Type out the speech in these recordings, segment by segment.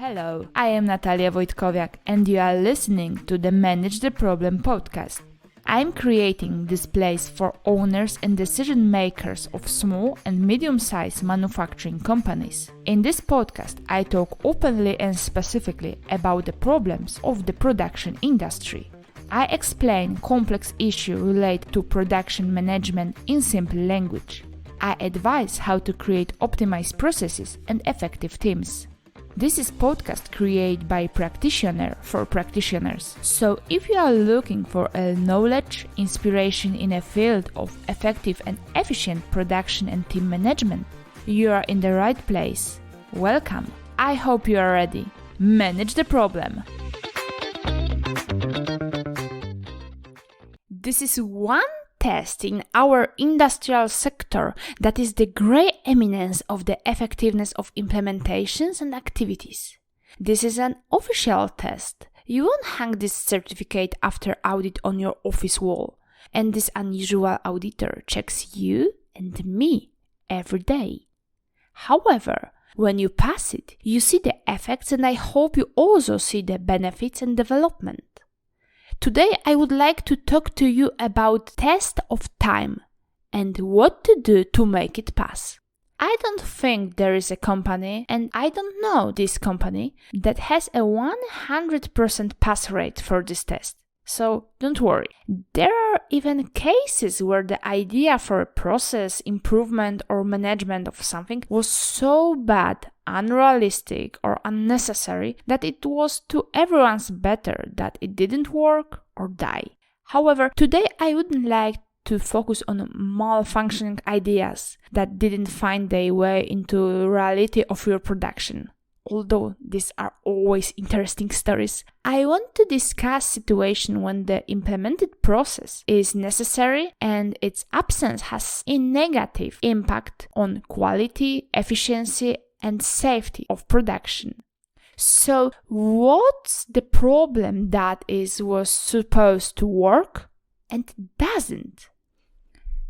Hello, I am Natalia Wojtkowiak and you are listening to the Manage the Problem podcast. I'm creating this place for owners and decision makers of small and medium-sized manufacturing companies. In this podcast, I talk openly and specifically about the problems of the production industry. I explain complex issues related to production management in simple language. I advise how to create optimized processes and effective teams. This is podcast created by practitioner for practitioners. So if you are looking for a knowledge, inspiration in a field of effective and efficient production and team management, you are in the right place. Welcome. I hope you are ready. Manage the problem. This is one test in our industrial sector that is the gray eminence of the effectiveness of implementations and activities. This is an official test. You won't hang this certificate after audit on your office wall. And this unusual auditor checks you and me every day. However, when you pass it, you see the effects and I hope you also see the benefits and development. Today I would like to talk to you about test of time and what to do to make it pass. I don't think there is a company, and I don't know this company, that has a 100% pass rate for this test. So don't worry. There are even cases where the idea for a process, improvement or management of something was so bad, unrealistic or unnecessary that it was to everyone's better that it didn't work or die. However, today I wouldn't like to focus on malfunctioning ideas that didn't find their way into reality of your production. Although these are always interesting stories, I want to discuss situation when the implemented process is necessary and its absence has a negative impact on quality, efficiency, and safety of production. So, what's the problem that was supposed to work and doesn't?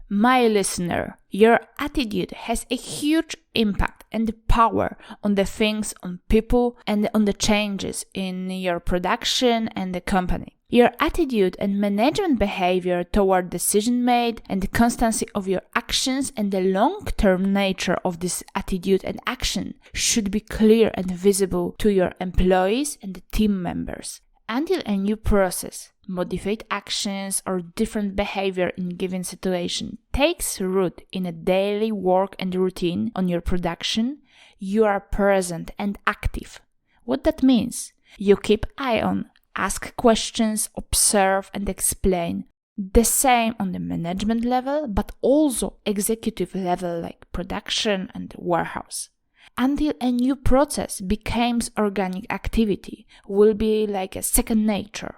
My listener, your attitude has a huge impact and power on the things, on people, and on the changes in your production and the company. Your attitude and management behavior toward decision made and the constancy of your actions and the long-term nature of this attitude and action should be clear and visible to your employees and the team members. Until a new process, modified actions, or different behavior in given situation takes root in a daily work and routine on your production, you are present and active. What that means? You keep eye on, ask questions, observe and explain. The same on the management level, but also executive level like production and warehouse. Until a new process becomes organic activity, will be like a second nature.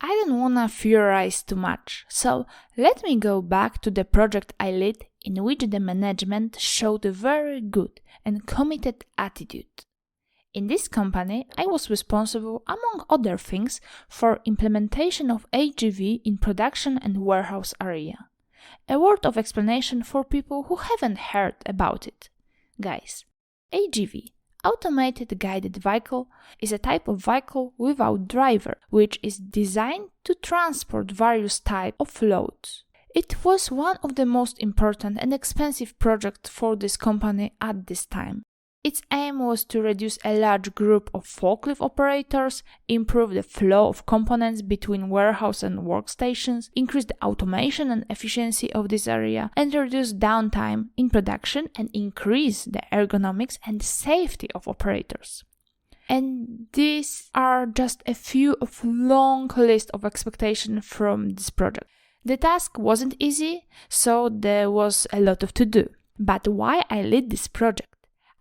I don't wanna theorize too much, so let me go back to the project I led in which the management showed a very good and committed attitude. In this company, I was responsible, among other things, for implementation of AGV in production and warehouse area. A word of explanation for people who haven't heard about it. Guys, AGV, Automated Guided Vehicle, is a type of vehicle without driver, which is designed to transport various types of loads. It was one of the most important and expensive projects for this company at this time. Its aim was to reduce a large group of forklift operators, improve the flow of components between warehouse and workstations, increase the automation and efficiency of this area, and reduce downtime in production and increase the ergonomics and safety of operators. And these are just a few of long list of expectations from this project. The task wasn't easy, so there was a lot to do. But why I led this project?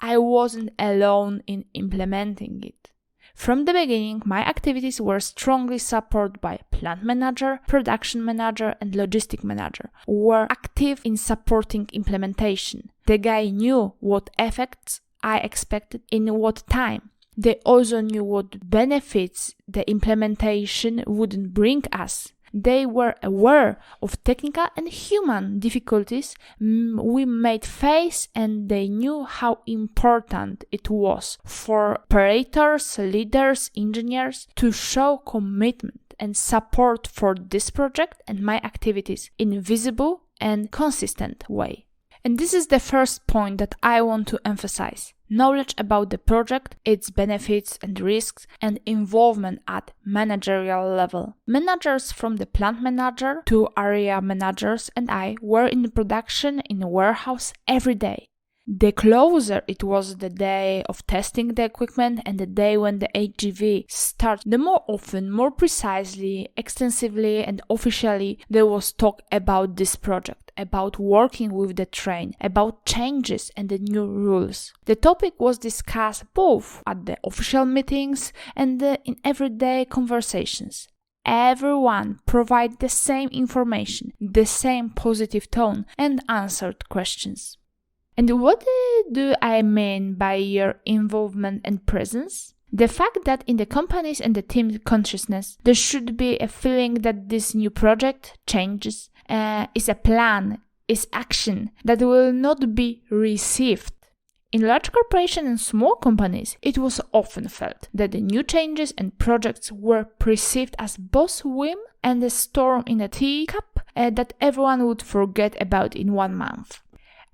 I wasn't alone in implementing it. From the beginning, my activities were strongly supported by plant manager, production manager, and logistic manager, who were active in supporting implementation. The guy knew what effects I expected in what time. They also knew what benefits the implementation wouldn't bring us. They were aware of technical and human difficulties we might face, and they knew how important it was for operators, leaders, engineers to show commitment and support for this project and my activities in a visible and consistent way. And this is the first point that I want to emphasize. Knowledge about the project, its benefits and risks, and involvement at managerial level. Managers from the plant manager to area managers and I were in production in a warehouse every day. The closer it was the day of testing the equipment and the day when the HGV started, the more often, more precisely, extensively and officially there was talk about this project, about working with the train, about changes and the new rules. The topic was discussed both at the official meetings and in everyday conversations. Everyone provided the same information, the same positive tone and answered questions. And what do I mean by your involvement and presence? The fact that in the companies and the team consciousness, there should be a feeling that this new project, changes, is a plan, is action that will not be received. In large corporations and small companies, it was often felt that the new changes and projects were perceived as boss whim and a storm in a teacup that everyone would forget about in 1 month.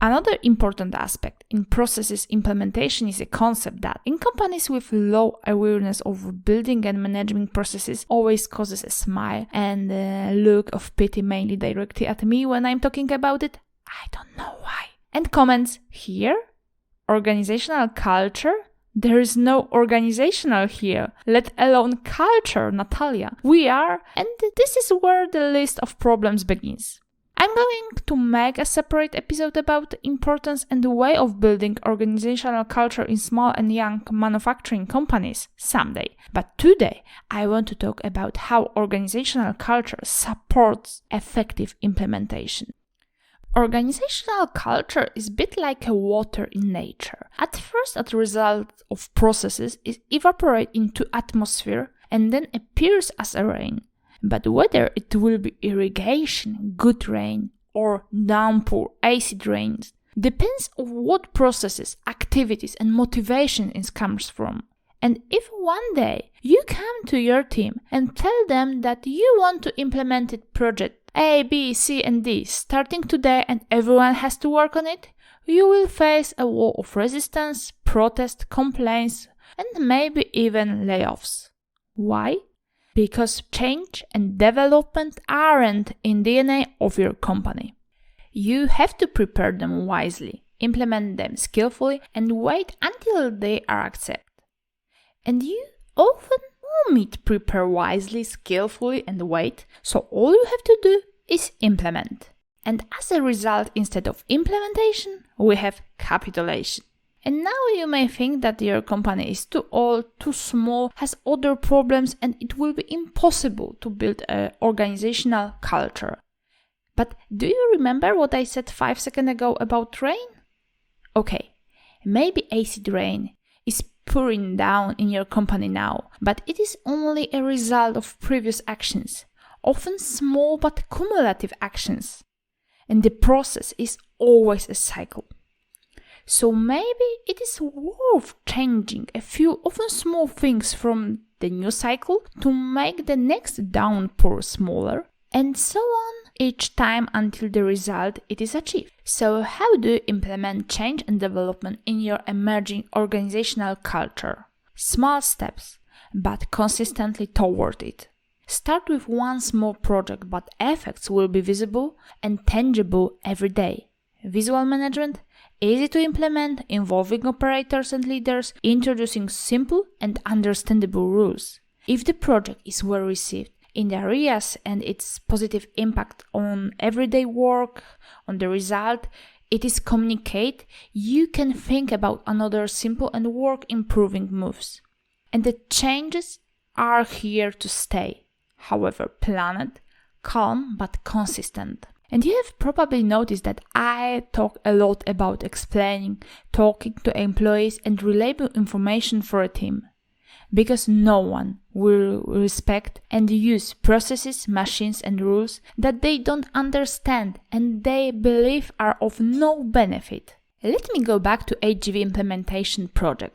Another important aspect in processes implementation is a concept that in companies with low awareness of building and managing processes always causes a smile and a look of pity mainly directly at me when I'm talking about it. I don't know why. And comments here? Organizational culture? There is no organizational here, let alone culture, Natalia. We are, and this is where the list of problems begins. I'm going to make a separate episode about the importance and the way of building organizational culture in small and young manufacturing companies someday. But today, I want to talk about how organizational culture supports effective implementation. Organizational culture is a bit like a water in nature. At first, as a result of processes, it evaporates into atmosphere and then appears as a rain. But whether it will be irrigation, good rain, or downpour, acid rains, depends on what processes, activities, and motivation it comes from. And if one day you come to your team and tell them that you want to implement a project A, B, C, and D starting today and everyone has to work on it, you will face a wall of resistance, protest, complaints, and maybe even layoffs. Why? Because change and development aren't in the DNA of your company. You have to prepare them wisely, implement them skillfully, and wait until they are accepted. And you often won't prepare wisely, skillfully, and wait, so all you have to do is implement. And as a result, instead of implementation, we have capitulation. And now you may think that your company is too old, too small, has other problems, and it will be impossible to build an organizational culture. But do you remember what I said 5 seconds ago about rain? Okay, maybe acid rain is pouring down in your company now, but it is only a result of previous actions, often small but cumulative actions. And the process is always a cycle. So maybe it is worth changing a few often small things from the new cycle to make the next downpour smaller, and so on each time until the result it is achieved. So how do you implement change and development in your emerging organizational culture? Small steps, but consistently toward it. Start with one small project, but effects will be visible and tangible every day. Visual management, easy to implement, involving operators and leaders, introducing simple and understandable rules. If the project is well received in the areas and its positive impact on everyday work, on the result, it is communicate, you can think about another simple and work improving moves. And the changes are here to stay. However, planned, calm but consistent. And you have probably noticed that I talk a lot about explaining, talking to employees and relaying information for a team. because no one will respect and use processes, machines and rules that they don't understand and they believe are of no benefit. Let me go back to HGV implementation project.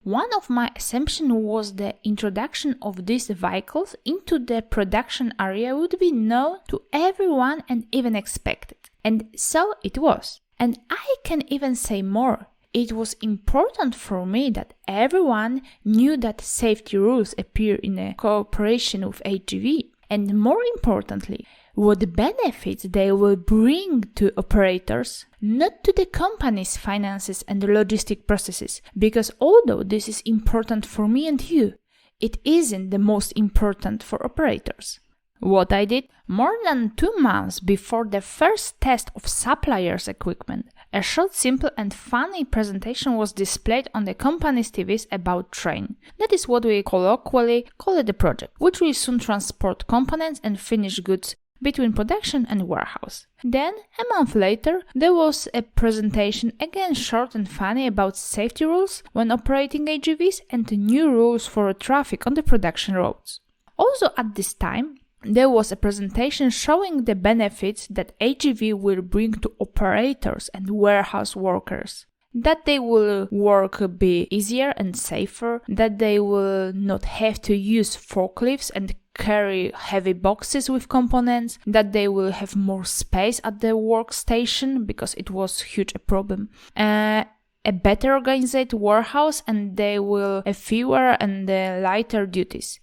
One of my assumptions was the introduction of these vehicles into the production area would be known to everyone and even expected. And so it was. And I can even say more. It was important for me that everyone knew that safety rules appear in a cooperation with HGV, and more importantly, what benefits they will bring to operators, not to the company's finances and logistic processes, because although this is important for me and you, it isn't the most important for operators. What I did? More than 2 months before the first test of suppliers' equipment, a short, simple and funny presentation was displayed on the company's TVs about train. That is what we colloquially call it the project, which will soon transport components and finished goods between production and warehouse. Then, a month later, there was a presentation, again short and funny, about safety rules when operating HGVs and new rules for traffic on the production roads. Also at this time, there was a presentation showing the benefits that HGV will bring to operators and warehouse workers. That they will work be easier and safer, that they will not have to use forklifts and carry heavy boxes with components, that they will have more space at the workstation because it was huge a problem. A better organized warehouse, and they will have fewer and lighter duties.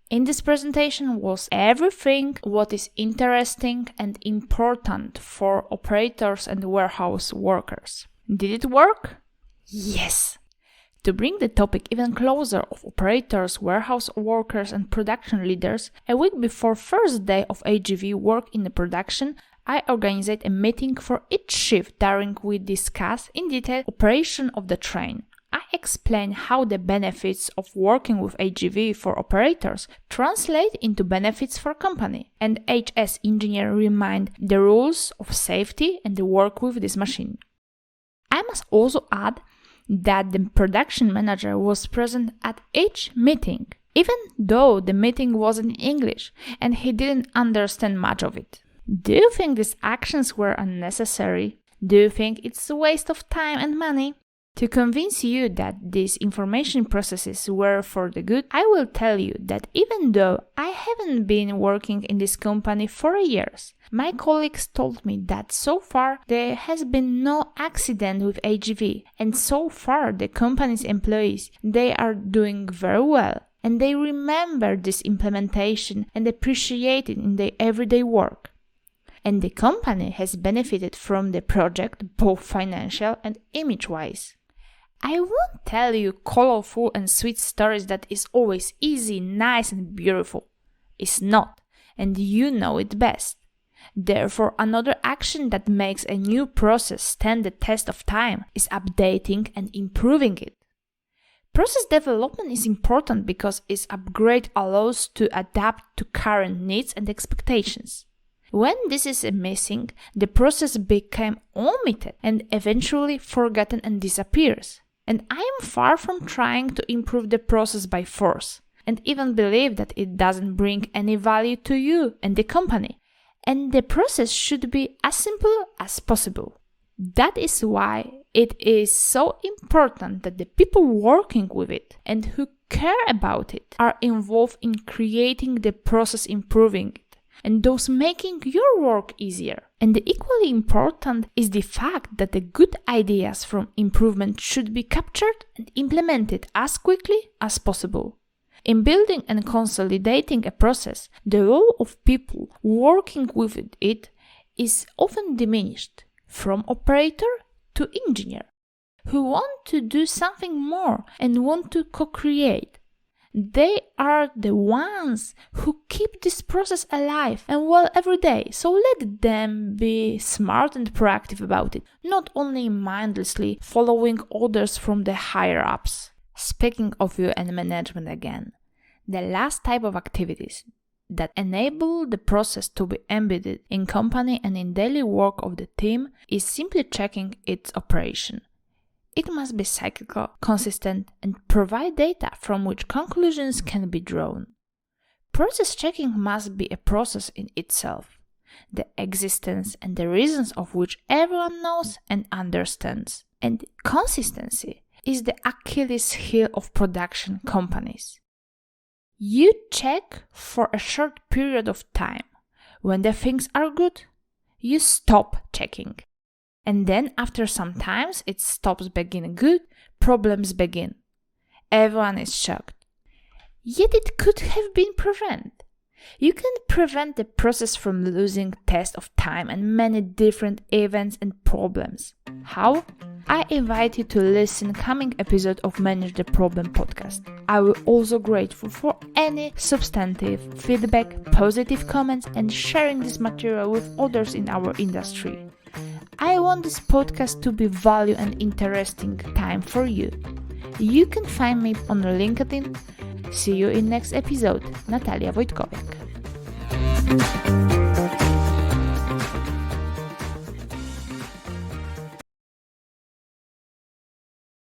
In this presentation was everything what is interesting and important for operators and warehouse workers. Did it work? Yes! To bring the topic even closer of operators, warehouse workers and production leaders, a week before first day of HGV work in the production, I organized a meeting for each shift during we discuss in detail operation of the train. I explain how the benefits of working with HGV for operators translate into benefits for company, and HS engineer remind the rules of safety and the work with this machine. I must also add that the production manager was present at each meeting, even though the meeting was in English and he didn't understand much of it. Do you think these actions were unnecessary? Do you think it's a waste of time and money? To convince you that these information processes were for the good, I will tell you that even though I haven't been working in this company for years, my colleagues told me that so far there has been no accident with HGV, and so far the company's employees, they are doing very well, and they remember this implementation and appreciate it in their everyday work. And the company has benefited from the project both financial and image-wise. I won't tell you colorful and sweet stories that is always easy, nice and beautiful. It's not, and you know it best. Therefore, another action that makes a new process stand the test of time is updating and improving it. Process development is important because its upgrade allows to adapt to current needs and expectations. When this is missing, the process became omitted and eventually forgotten and disappears. And I am far from trying to improve the process by force, and even believe that it doesn't bring any value to you and the company, and the process should be as simple as possible. That is why it is so important that the people working with it and who care about it are involved in creating the process, improving it, and those making your work easier. And equally important is the fact that the good ideas from improvement should be captured and implemented as quickly as possible. In building and consolidating a process, the role of people working with it is often diminished, from operator to engineer, who want to do something more and want to co-create. They are the ones who keep this process alive and well every day, so let them be smart and proactive about it, not only mindlessly following orders from the higher-ups. Speaking of you and management again, the last type of activities that enable the process to be embedded in company and in daily work of the team is simply checking its operation. It must be cyclical, consistent, and provide data from which conclusions can be drawn. Process checking must be a process in itself, the existence and the reasons of which everyone knows and understands. And consistency is the Achilles heel of production companies. You check for a short period of time. When the things are good, you stop checking. And then after some time it stops being good, problems begin. Everyone is shocked. Yet it could have been prevented. You can prevent the process from losing taste of time and many different events and problems. How? I invite you to listen coming episode of Manage the Problem podcast. I will also grateful for any substantive feedback, positive comments and sharing this material with others in our industry. I want this podcast to be value and interesting time for you. You can find me on LinkedIn. See you in next episode. Natalia Wojtkowiak.